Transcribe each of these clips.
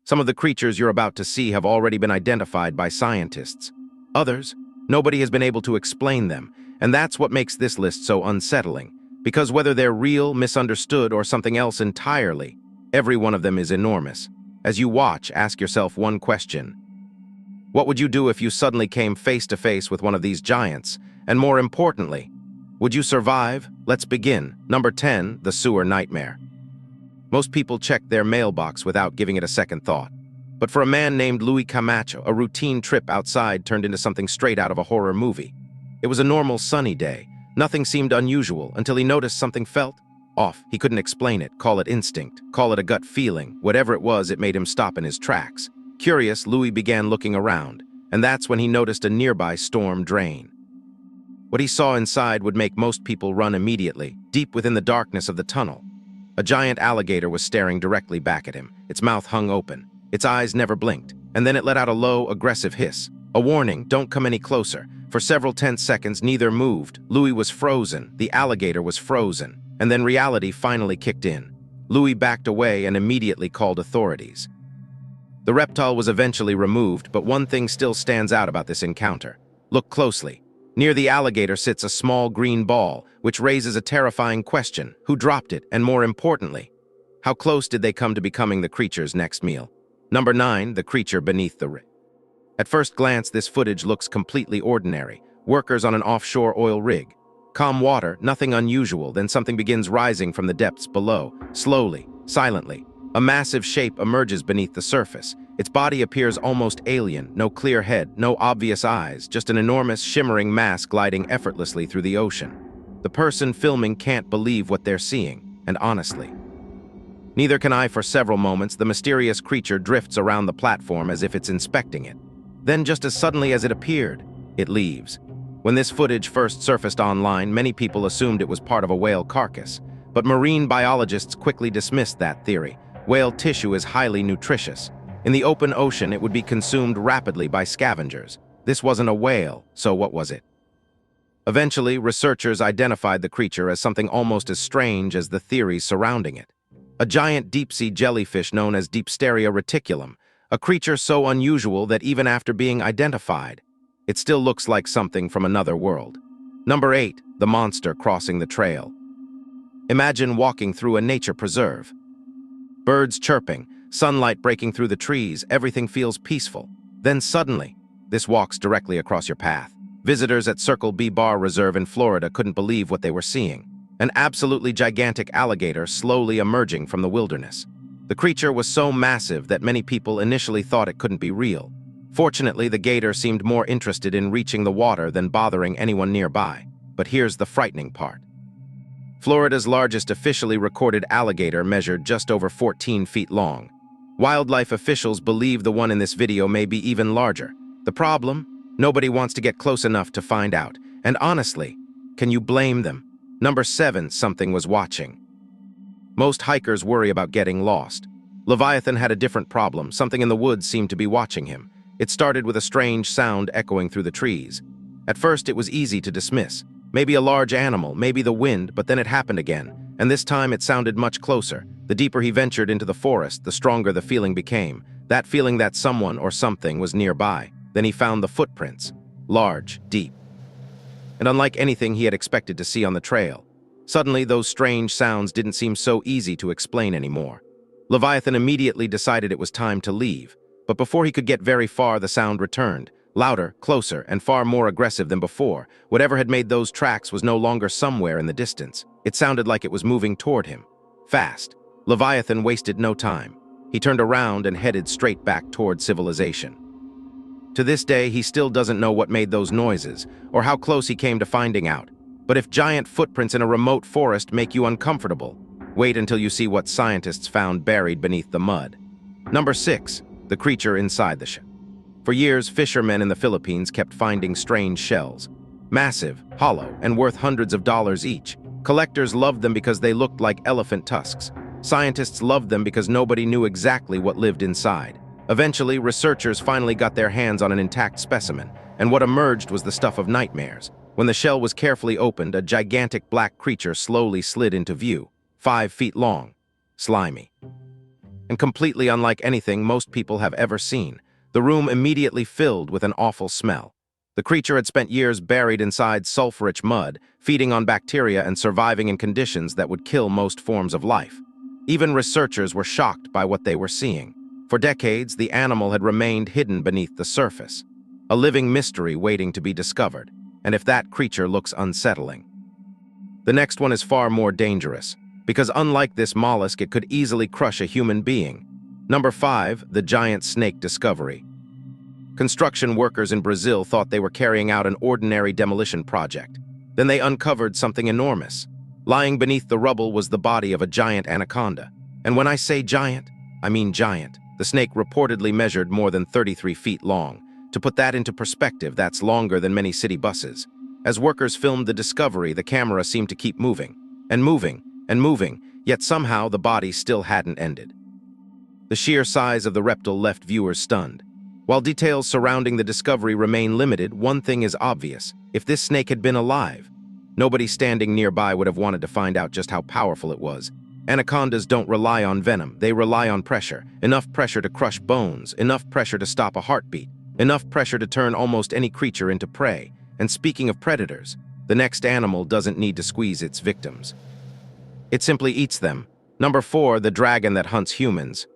Some of the creatures you're about to see have already been identified by scientists. Others, nobody has been able to explain them, and that's what makes this list so unsettling. Because whether they're real, misunderstood, or something else entirely, every one of them is enormous. As you watch, ask yourself one question. What would you do if you suddenly came face to face with one of these giants? And more importantly, would you survive? Let's begin. Number 10, the sewer nightmare. Most people check their mailbox without giving it a second thought. But for a man named Luis Camacho, a routine trip outside turned into something straight out of a horror movie. It was a normal sunny day. Nothing seemed unusual until he noticed something felt off. He couldn't explain it, call it instinct, call it a gut feeling. Whatever it was, it made him stop in his tracks. Curious, Luis began looking around, and that's when he noticed a nearby storm drain. What he saw inside would make most people run immediately, deep within the darkness of the tunnel. A giant alligator was staring directly back at him. Its mouth hung open. Its eyes never blinked, and then it let out a low, aggressive hiss. A warning, don't come any closer. For several tense seconds, neither moved. Luis was frozen. The alligator was frozen. And then reality finally kicked in. Luis backed away and immediately called authorities. The reptile was eventually removed, but one thing still stands out about this encounter. Look closely. Near the alligator sits a small green ball, which raises a terrifying question. Who dropped it? And more importantly, how close did they come to becoming the creature's next meal? Number 9, the creature beneath the rig. At first glance, this footage looks completely ordinary. Workers on an offshore oil rig. Calm water, nothing unusual, then something begins rising from the depths below. Slowly, silently, a massive shape emerges beneath the surface. Its body appears almost alien, no clear head, no obvious eyes, just an enormous shimmering mass gliding effortlessly through the ocean. The person filming can't believe what they're seeing, and honestly, neither can I. For several moments, the mysterious creature drifts around the platform as if it's inspecting it. Then, just as suddenly as it appeared, it leaves. When this footage first surfaced online, many people assumed it was part of a whale carcass. But marine biologists quickly dismissed that theory. Whale tissue is highly nutritious. In the open ocean, it would be consumed rapidly by scavengers. This wasn't a whale, so what was it? Eventually, researchers identified the creature as something almost as strange as the theories surrounding it. A giant deep-sea jellyfish known as Dipsteria reticulum, a creature so unusual that even after being identified, it still looks like something from another world. Number 8, the monster crossing the trail. Imagine walking through a nature preserve. Birds chirping, sunlight breaking through the trees, everything feels peaceful. Then suddenly, this walks directly across your path. Visitors at Circle B Bar Reserve in Florida couldn't believe what they were seeing. An absolutely gigantic alligator slowly emerging from the wilderness. The creature was so massive that many people initially thought it couldn't be real. Fortunately, the gator seemed more interested in reaching the water than bothering anyone nearby. But here's the frightening part. Florida's largest officially recorded alligator measured just over 14 feet long. Wildlife officials believe the one in this video may be even larger. The problem? Nobody wants to get close enough to find out. And honestly, can you blame them? Number 7, something was watching. Most hikers worry about getting lost. Leviathan had a different problem. Something in the woods seemed to be watching him. It started with a strange sound echoing through the trees. At first, it was easy to dismiss. Maybe a large animal, maybe the wind, but then it happened again. And this time it sounded much closer. The deeper he ventured into the forest, the stronger the feeling became. That feeling that someone or something was nearby. Then he found the footprints. Large, deep. And unlike anything he had expected to see on the trail, suddenly those strange sounds didn't seem so easy to explain anymore. Leviathan immediately decided it was time to leave. But before he could get very far, the sound returned. Louder, closer, and far more aggressive than before. Whatever had made those tracks was no longer somewhere in the distance. It sounded like it was moving toward him. Fast. Leviathan wasted no time. He turned around and headed straight back toward civilization. To this day, he still doesn't know what made those noises, or how close he came to finding out. But if giant footprints in a remote forest make you uncomfortable, wait until you see what scientists found buried beneath the mud. Number 6, the creature inside the shell. For years, fishermen in the Philippines kept finding strange shells. Massive, hollow, and worth hundreds of dollars each. Collectors loved them because they looked like elephant tusks. Scientists loved them because nobody knew exactly what lived inside. Eventually, researchers finally got their hands on an intact specimen, and what emerged was the stuff of nightmares. When the shell was carefully opened, a gigantic black creature slowly slid into view, 5 feet long, slimy. and completely unlike anything most people have ever seen. The room immediately filled with an awful smell. The creature had spent years buried inside sulfur-rich mud, feeding on bacteria and surviving in conditions that would kill most forms of life. Even researchers were shocked by what they were seeing. For decades, the animal had remained hidden beneath the surface, a living mystery waiting to be discovered, and if that creature looks unsettling. The next one is far more dangerous, because unlike this mollusk, it could easily crush a human being. Number 5, the giant snake discovery. Construction workers in Brazil thought they were carrying out an ordinary demolition project. Then they uncovered something enormous. Lying beneath the rubble was the body of a giant anaconda. And when I say giant, I mean giant. The snake reportedly measured more than 33 feet long. To put that into perspective, that's longer than many city buses. As workers filmed the discovery, the camera seemed to keep moving, and moving, and moving, yet somehow the body still hadn't ended. The sheer size of the reptile left viewers stunned. While details surrounding the discovery remain limited, one thing is obvious. If this snake had been alive, nobody standing nearby would have wanted to find out just how powerful it was. Anacondas don't rely on venom, they rely on pressure. Enough pressure to crush bones, enough pressure to stop a heartbeat, enough pressure to turn almost any creature into prey. And speaking of predators, the next animal doesn't need to squeeze its victims. It simply eats them. Number 4, the dragon that hunts humans.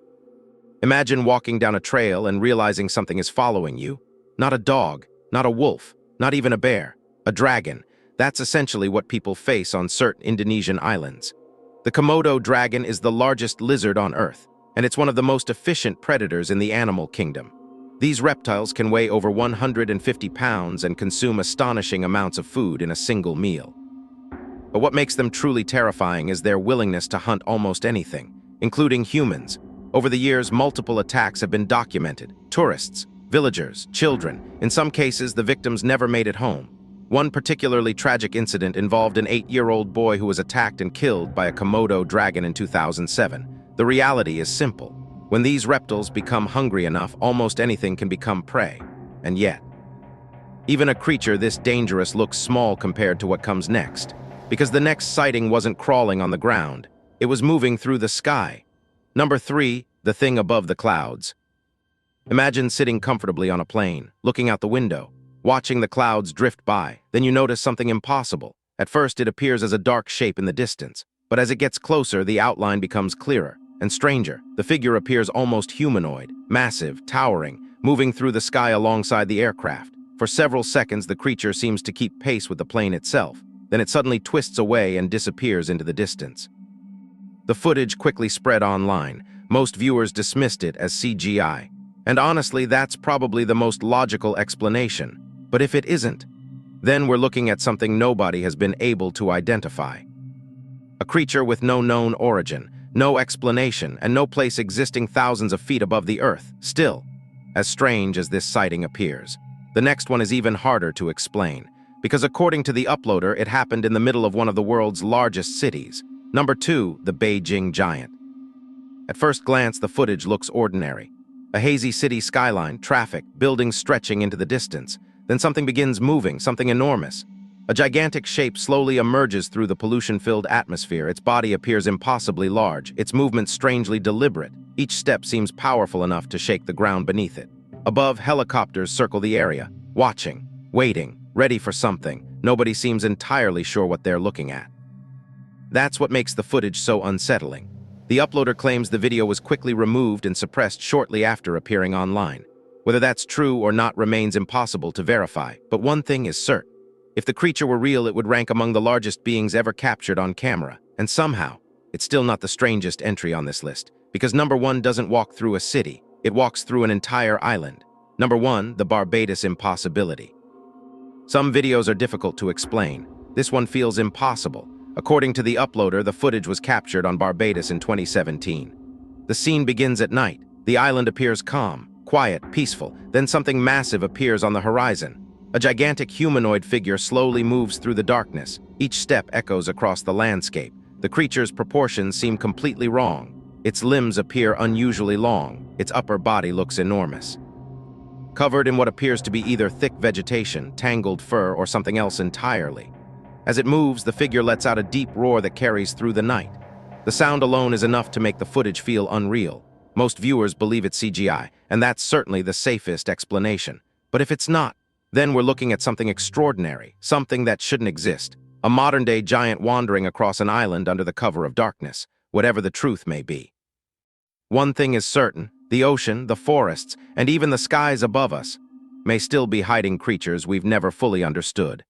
Imagine walking down a trail and realizing something is following you. Not a dog, not a wolf, not even a bear. A dragon. That's essentially what people face on certain Indonesian islands. The Komodo dragon is the largest lizard on Earth, and it's one of the most efficient predators in the animal kingdom. These reptiles can weigh over 150 pounds and consume astonishing amounts of food in a single meal. But what makes them truly terrifying is their willingness to hunt almost anything, including humans. Over the years, multiple attacks have been documented. Tourists, villagers, children. In some cases, the victims never made it home. One particularly tragic incident involved an 8-year-old boy who was attacked and killed by a Komodo dragon in 2007. The reality is simple. When these reptiles become hungry enough, almost anything can become prey. And yet, even a creature this dangerous looks small compared to what comes next. Because the next sighting wasn't crawling on the ground, it was moving through the sky. Number 3, the thing above the clouds. Imagine sitting comfortably on a plane, looking out the window, watching the clouds drift by. Then you notice something impossible. At first, it appears as a dark shape in the distance, but as it gets closer, the outline becomes clearer and stranger. The figure appears almost humanoid, massive, towering, moving through the sky alongside the aircraft. For several seconds, the creature seems to keep pace with the plane itself. Then it suddenly twists away and disappears into the distance. The footage quickly spread online. Most viewers dismissed it as CGI. And honestly, that's probably the most logical explanation. But if it isn't, then we're looking at something nobody has been able to identify. A creature with no known origin, no explanation, and no place existing thousands of feet above the Earth. Still, as strange as this sighting appears, the next one is even harder to explain. Because according to the uploader, it happened in the middle of one of the world's largest cities. Number 2, the Beijing giant. At first glance, the footage looks ordinary. A hazy city skyline, traffic, buildings stretching into the distance. Then something begins moving, something enormous. A gigantic shape slowly emerges through the pollution-filled atmosphere. Its body appears impossibly large, its movements strangely deliberate. Each step seems powerful enough to shake the ground beneath it. Above, helicopters circle the area, watching, waiting, ready for something. Nobody seems entirely sure what they're looking at. That's what makes the footage so unsettling. The uploader claims the video was quickly removed and suppressed shortly after appearing online. Whether that's true or not remains impossible to verify, but one thing is certain. If the creature were real, it would rank among the largest beings ever captured on camera. And somehow, it's still not the strangest entry on this list, because number 1 doesn't walk through a city, it walks through an entire island. Number 1, the Barbados impossibility. Some videos are difficult to explain. This one feels impossible. According to the uploader, the footage was captured on Barbados in 2017. The scene begins at night. The island appears calm, quiet, peaceful. Then something massive appears on the horizon. A gigantic humanoid figure slowly moves through the darkness. Each step echoes across the landscape. The creature's proportions seem completely wrong. Its limbs appear unusually long. Its upper body looks enormous. Covered in what appears to be either thick vegetation, tangled fur, or something else entirely. As it moves, the figure lets out a deep roar that carries through the night. The sound alone is enough to make the footage feel unreal. Most viewers believe it's CGI, and that's certainly the safest explanation. But if it's not, then we're looking at something extraordinary, something that shouldn't exist. A modern-day giant wandering across an island under the cover of darkness, whatever the truth may be. One thing is certain, the ocean, the forests, and even the skies above us may still be hiding creatures we've never fully understood.